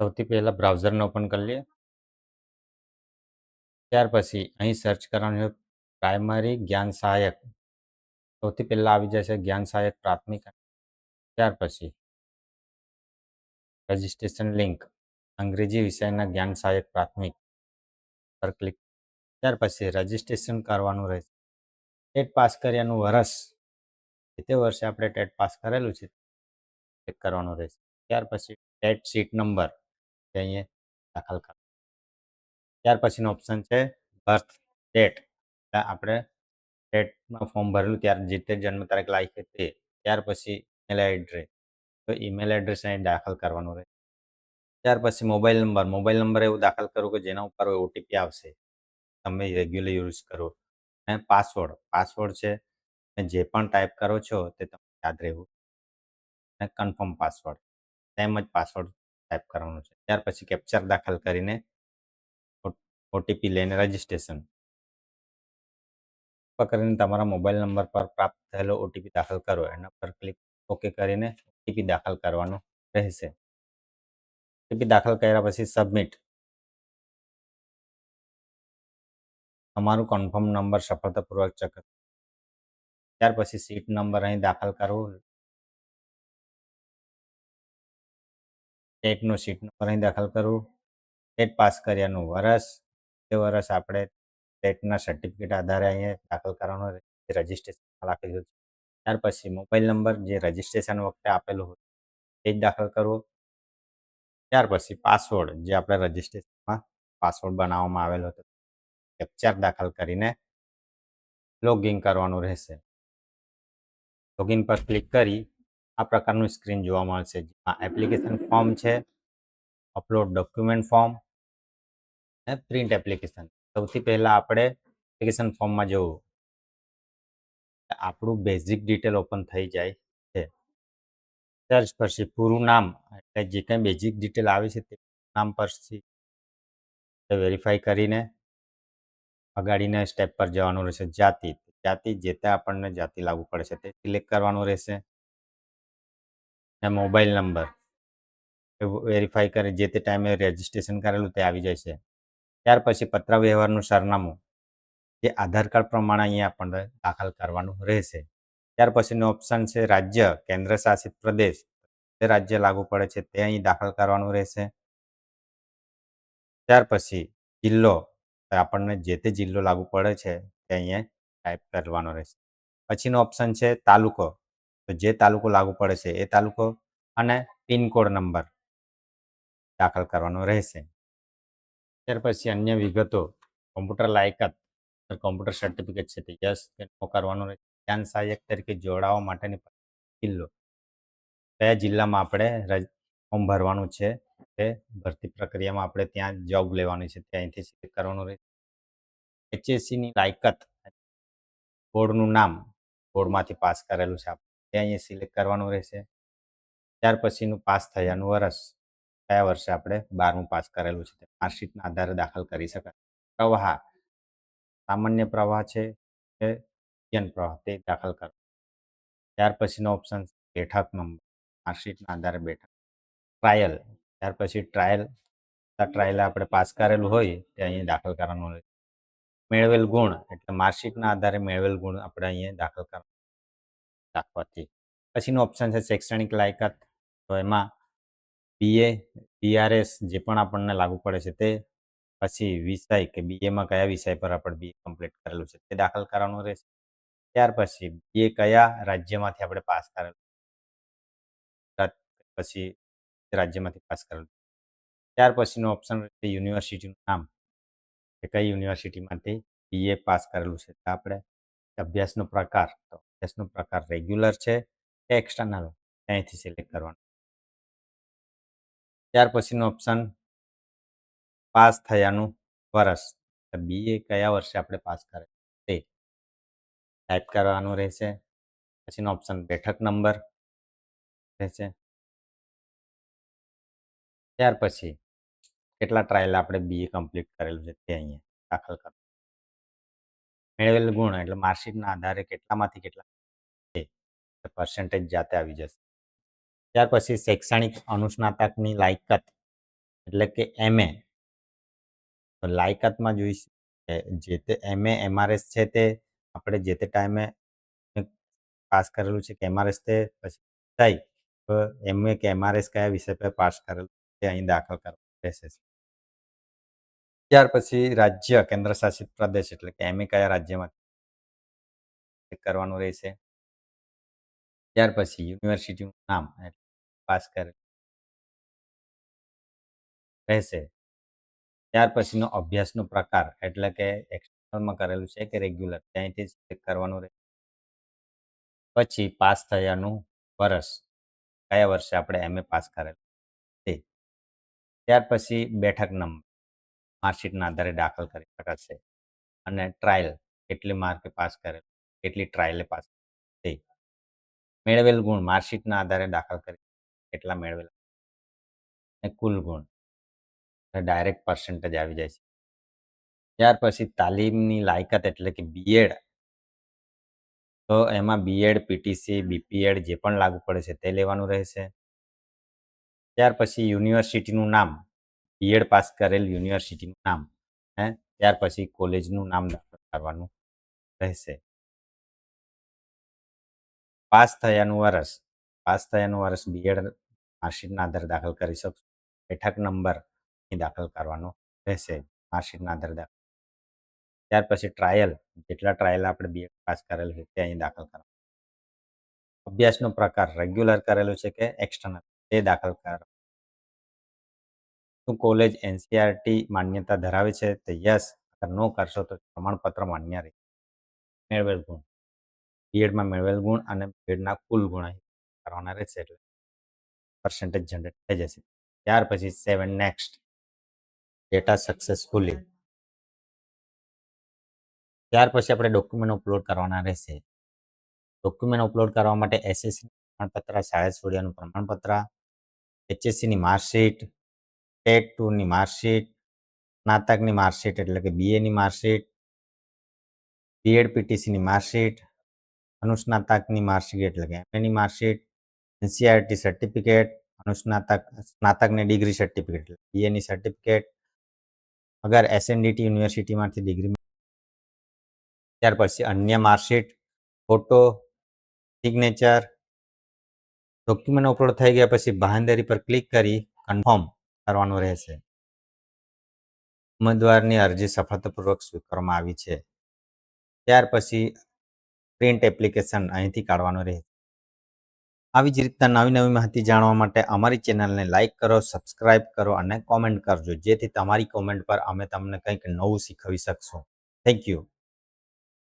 સૌથી પહેલાં બ્રાઉઝરને ઓપન કરી લઈએ. ત્યાર પછી અહીં સર્ચ કરવાનું છે પ્રાઇમરી જ્ઞાન સહાયક. સૌથી પહેલાં આવી જશે જ્ઞાન સહાયક પ્રાથમિક. ત્યાર પછી રજિસ્ટ્રેશન લિંક અંગ્રેજી વિષયના જ્ઞાન સહાયક પ્રાથમિક પર ક્લિક. ત્યાર પછી રજિસ્ટ્રેશન કરવાનું રહેશે. ટેટ પાસ કર્યાનું વર્ષ તે વર્ષે આપણે ટેટ પાસ કરેલું છે ચેક કરવાનું રહેશે. ત્યાર પછી ટેટ સીટ નંબર તે અહીંયા દાખલ કરો. ત્યાર પછીનો ઓપ્શન છે બર્થ ડેટ. આપણે ટેટમાં ફોર્મ ભરેલું ત્યારે જે તે જન્મ તારીખ લાગી તે. ત્યાર પછી ઈમેલ એડ્રેસ, તો ઈમેલ એડ્રેસ અહીં દાખલ કરવાનું રહે. ત્યાર પછી મોબાઈલ નંબર એવું દાખલ કરવું કે જેના ઉપર ઓટીપી આવશે, તમે રેગ્યુલર યુઝ કરો. અને પાસવર્ડ છે જે પણ ટાઈપ કરો છો તે તમને યાદ રહેવું. અને કન્ફર્મ પાસવર્ડ તેમ જ પાસવર્ડ ટાઈપ કરવાનો છે. ત્યાર પછી કેપ્ચર દાખલ કરીને ઓટીપી લઈને રજિસ્ટ્રેશન કરીને તમારા મોબાઈલ નંબર પર પ્રાપ્ત થયેલો ઓટીપી દાખલ કરો. એના પર ક્લિક ઓકે કરીને ઓટીપી દાખલ કરવાનો રહેશે. ઓટીપી દાખલ કર્યા પછી સબમિટ. તમારું કન્ફર્મ નંબર સફળતાપૂર્વક ચકાસ. ત્યાર પછી સીટ નંબર અહીં દાખલ કરવો. ટેટનો સીટ નંબર અહીં દાખલ કરવું. ટેટ પાસ કર્યાનું વર્ષ, તે વર્ષ આપણે ટેટના સર્ટિફિકેટ આધારે અહીંયા દાખલ કરવાનો રજિસ્ટ્રેશન રાખેલું છે. ત્યાર પછી મોબાઈલ નંબર જે રજિસ્ટ્રેશન વખતે આપેલું હોય તે જ દાખલ કરવો. ત્યાર પછી પાસવર્ડ જે આપણે રજિસ્ટ્રેશનમાં પાસવર્ડ બનાવવામાં આવેલો હતો કેપ્ચર દાખલ કરીને લોગિન કરવાનું રહેશે. લોગિન પર ક્લિક કરી આ પ્રકારનું સ્ક્રીન જોવા મળશે, જેમાં એપ્લિકેશન ફોર્મ છે, અપલોડ ડોક્યુમેન્ટ ફોર્મ અને પ્રિન્ટ એપ્લિકેશન. સૌથી પહેલાં આપણે એપ્લિકેશન ફોર્મમાં જવું. આપણું બેઝિક ડિટેલ ઓપન થઈ જાય છે. સર્ચ પછી પૂરું નામ એટલે જે કંઈ બેઝિક ડિટેલ આવે છે તે નામ પરથી વેરીફાઈ કરીને અગાડીને સ્ટેપ પર જવાનું રહેશે. જાતિ જે તે આપણને જાતિ લાગુ પડે છે તે સિલેક્ટ કરવાનું રહેશે. અને મોબાઈલ નંબર વેરીફાઈ કરી જે તે ટાઈમે રજિસ્ટ્રેશન કરેલું તે આવી જાય છે. ત્યાર પછી પત્ર વ્યવહારનું સરનામું જે આધાર કાર્ડ પ્રમાણે અહીંયા આપણને દાખલ કરવાનું રહેશે. ત્યાર પછીનો ઓપ્શન છે રાજ્ય કેન્દ્ર શાસિત પ્રદેશ, જે રાજ્ય લાગુ પડે છે તે અહીં દાખલ કરવાનું રહેશે. ત્યાર પછી જિલ્લો, આપણને જે તે જિલ્લો લાગુ પડે છે તે અહીંયા ટાઈપ કરવાનો રહેશે. પછીનો ઓપ્શન છે તાલુકો, તો જે તાલુકો લાગુ પડે છે એ તાલુકો અને પિનકોડ નંબર દાખલ કરવાનો રહેશે. ત્યાર પછી અન્ય વિગતો, કોમ્પ્યુટર લાયકાત, કોમ્પ્યુટર સર્ટિફિકેટ છે તે યસ કે નો કરવાનું રહેશે. જ્ઞાન સહાયક તરીકે જોડાવા માટેની જિલ્લો, કયા જિલ્લામાં આપણે ફોર્મ ભરવાનું છે તે ભરતી પ્રક્રિયામાં આપણે ત્યાં જોબ લેવાની છે તે અહીંથી સિલેક્ટ કરવાનું રહેશે. એચએસસીની લાયકાત, બોર્ડનું નામ, બોર્ડમાંથી પાસ કરેલું છે તે અહીંયા સિલેક્ટ કરવાનું રહેશે. ત્યાર પછીનું પાસ થયાનું વર્ષ, કયા વર્ષે આપણે 12મું પાસ કરેલું છે તે માર્કશીટના આધારે દાખલ કરી શકાય. પ્રવાહ, સામાન્ય પ્રવાહ છે કે વિજ્ઞાન પ્રવાહ તે દાખલ કરો. ત્યાર પછીનો ઓપ્શન બેઠક નંબર, માર્કશીટના આધારે બેઠક. ટ્રાયલ, ત્યાર પછી ટ્રાયલ આપણે પાસ કરેલું હોય તે અહીંયા દાખલ કરવાનું હોય. મેળવેલ ગુણ એટલે માર્કશીટના આધારે મેળવેલ ગુણ આપણે અહીંયા દાખલ રાખવાથી. પછીનો ઓપ્શન છે શૈક્ષણિક લાયકાત, તો એમાં બીએ બીઆરએસ જે પણ આપણને લાગુ પડે છે તે. પછી વિષય કે બીએમાં કયા વિષય પર આપણે બીએ કમ્પ્લીટ કરેલું છે તે દાખલ કરવાનું રહેશે. ત્યાર પછી બીએ કયા રાજ્યમાંથી આપણે પાસ કરેલું, પછી રાજ્યમાંથી પાસ કરેલું. ત્યાર પછીનો ઓપ્શન રહેશે યુનિવર્સિટીનું નામ, કે કઈ યુનિવર્સિટીમાંથી બીએ પાસ કરેલું છે. આપણે અભ્યાસનો પ્રકાર, તો અભ્યાસનો પ્રકાર રેગ્યુલર છે કે એક્સટર્નલ અહીંથી સિલેક્ટ કરવાનું. ત્યાર પછીનો ઓપ્શન પાસ થયાનું વર્ષ, બીએ કયા વર્ષે આપણે પાસ કરે તે ટાઈપ કરવાનું રહેશે. પછીનો ઓપ્શન બેઠક નંબર રહેશે. ત્યાર પછી કેટલા ટ્રાયલ આપણે બીએ કમ્પ્લીટ કરેલું છે તે અહીંયા દાખલ કરો. મેળવેલ ગુણ એટલે માર્કશીટના આધારે કેટલામાંથી કેટલા પર્સન્ટેજ જાતે આવી જશે. ત્યાર પછી શૈક્ષણિક અનુસ્નાતકની લાયકાત, એટલે કે MA. તો લાયકાતમાં જોઈશું કે જે તે MA MRS છે તે આપણે જે તે ટાઈમે પાસ કરેલું છે કે MRS તે પછી થાય તો MA કે MRS કયા વિષય પર પાસ કરેલું તે અહીં દાખલ કરવાનું રહેશે. ત્યાર પછી રાજ્ય કેન્દ્ર શાસિત પ્રદેશ એટલે કે MA કયા રાજ્યમાં કરવાનું રહેશે. ત્યાર પછી યુનિવર્સિટીનું નામ પાસ કરેલું રહેશે. ત્યાર પછીનો અભ્યાસનો પ્રકાર એટલે કે એક્સટર્નલમાં કરેલું છે કે રેગ્યુલર ત્યાંથી જ કરવાનું રહે. પછી પાસ થયાનું વર્ષ કયા વર્ષે આપણે MA પાસ કરેલું તે. ત્યાર પછી બેઠક નંબર માર્કશીટના આધારે દાખલ કરી શકાશે. અને ટ્રાયલ કેટલી માર્કે પાસ કરેલ કેટલી ટ્રાયલે પાસ તે. મેળવેલ ગુણ માર્કશીટના આધારે દાખલ કરી કેટલા મેળવેલા અને કુલ ગુણ ડાયરેક્ટ પર્સન્ટેજ આવી જાય છે. ત્યાર પછી તાલીમની લાયકાત એટલે કે BEd. તો એમાં BEd PTC BPEd જે પણ લાગુ પડે છે તે લેવાનું રહેશે. ત્યાર પછી યુનિવર્સિટીનું નામ BEd પાસ કરેલ યુનિવર્સિટીનું નામ ત્યાર પછી કોલેજનું નામ દાખલ કરવાનું રહેશે. પાસ થયાનું વર્ષ BEd માર્કશીટના આધારે દાખલ કરી શકશો. બેઠક નંબર દાખલ કરવાનો રહેશે માર્કશીટના આધારે. ત્યાર પછી ટ્રાયલ જેટલા ટ્રાયલ આપણે BEd પાસ કરેલ છે તે અહીં દાખલ કરવા. અભ્યાસનો પ્રકાર રેગ્યુલર કરેલો છે કે એક્સટર્નલ તે દાખલ કરવા. શું કોલેજ NCERT માન્યતા ધરાવે છે તો યસ. અગર નો કરશો તો પ્રમાણપત્ર માન્ય રહે. મેળવેલ ગુણ BEdમાં મેળવેલ ગુણ અને BEdના કુલ ગુણ અહીં કરવાના રહેશે એટલે પર્સન્ટેજ જનરેટ થઈ જશે. ત્યાર પછી 7 નેક્સ્ટ ડેટા સક્સેસફુલી. ત્યાર પછી આપણે ડોક્યુમેન્ટ અપલોડ કરવાના રહેશે. ડોક્યુમેન્ટ અપલોડ કરવા માટે SSC પ્રમાણપત્ર શાળા છોડ્યાનું પ્રમાણપત્ર HSCની માર્કશીટ ટેટ 2ની માર્કશીટ સ્નાતકની માર્કશીટ એટલે કે BAની માર્કશીટ BEd PTCની માર્કશીટ અનુસ્નાતકની માર્કશીટ એટલે કે MAની માર્કશીટ NCERT સર્ટિફિકેટ સ્નાતકની ડિગ્રી સર્ટિફિકેટ એટલે BAની સર્ટિફિકેટ અગર SNDT યુનિવર્સિટીમાંથી ડિગ્રી. ત્યાર પછી અન્ય marksheet photo signature. Document upload થઈ ગયા પછી બાંહેધરી પર ક્લિક કરી કન્ફર્મ કરવાનું રહેશે. ઉમેદવારની અરજી સફળતાપૂર્વક સ્વીકારવામાં આવી છે. ત્યાર પછી પ્રિન્ટ એપ્લિકેશન અહીંથી કાઢવાનું રહેશે. આવી જ રીતના નવી નવી માહિતી જાણવા માટે અમારી ચેનલને લાઇક કરો, સબસ્ક્રાઇબ કરો અને કોમેન્ટ કરજો જેથી તમારી કોમેન્ટ પર અમે તમને કંઈક નવું શીખવી શકશું. Thank you.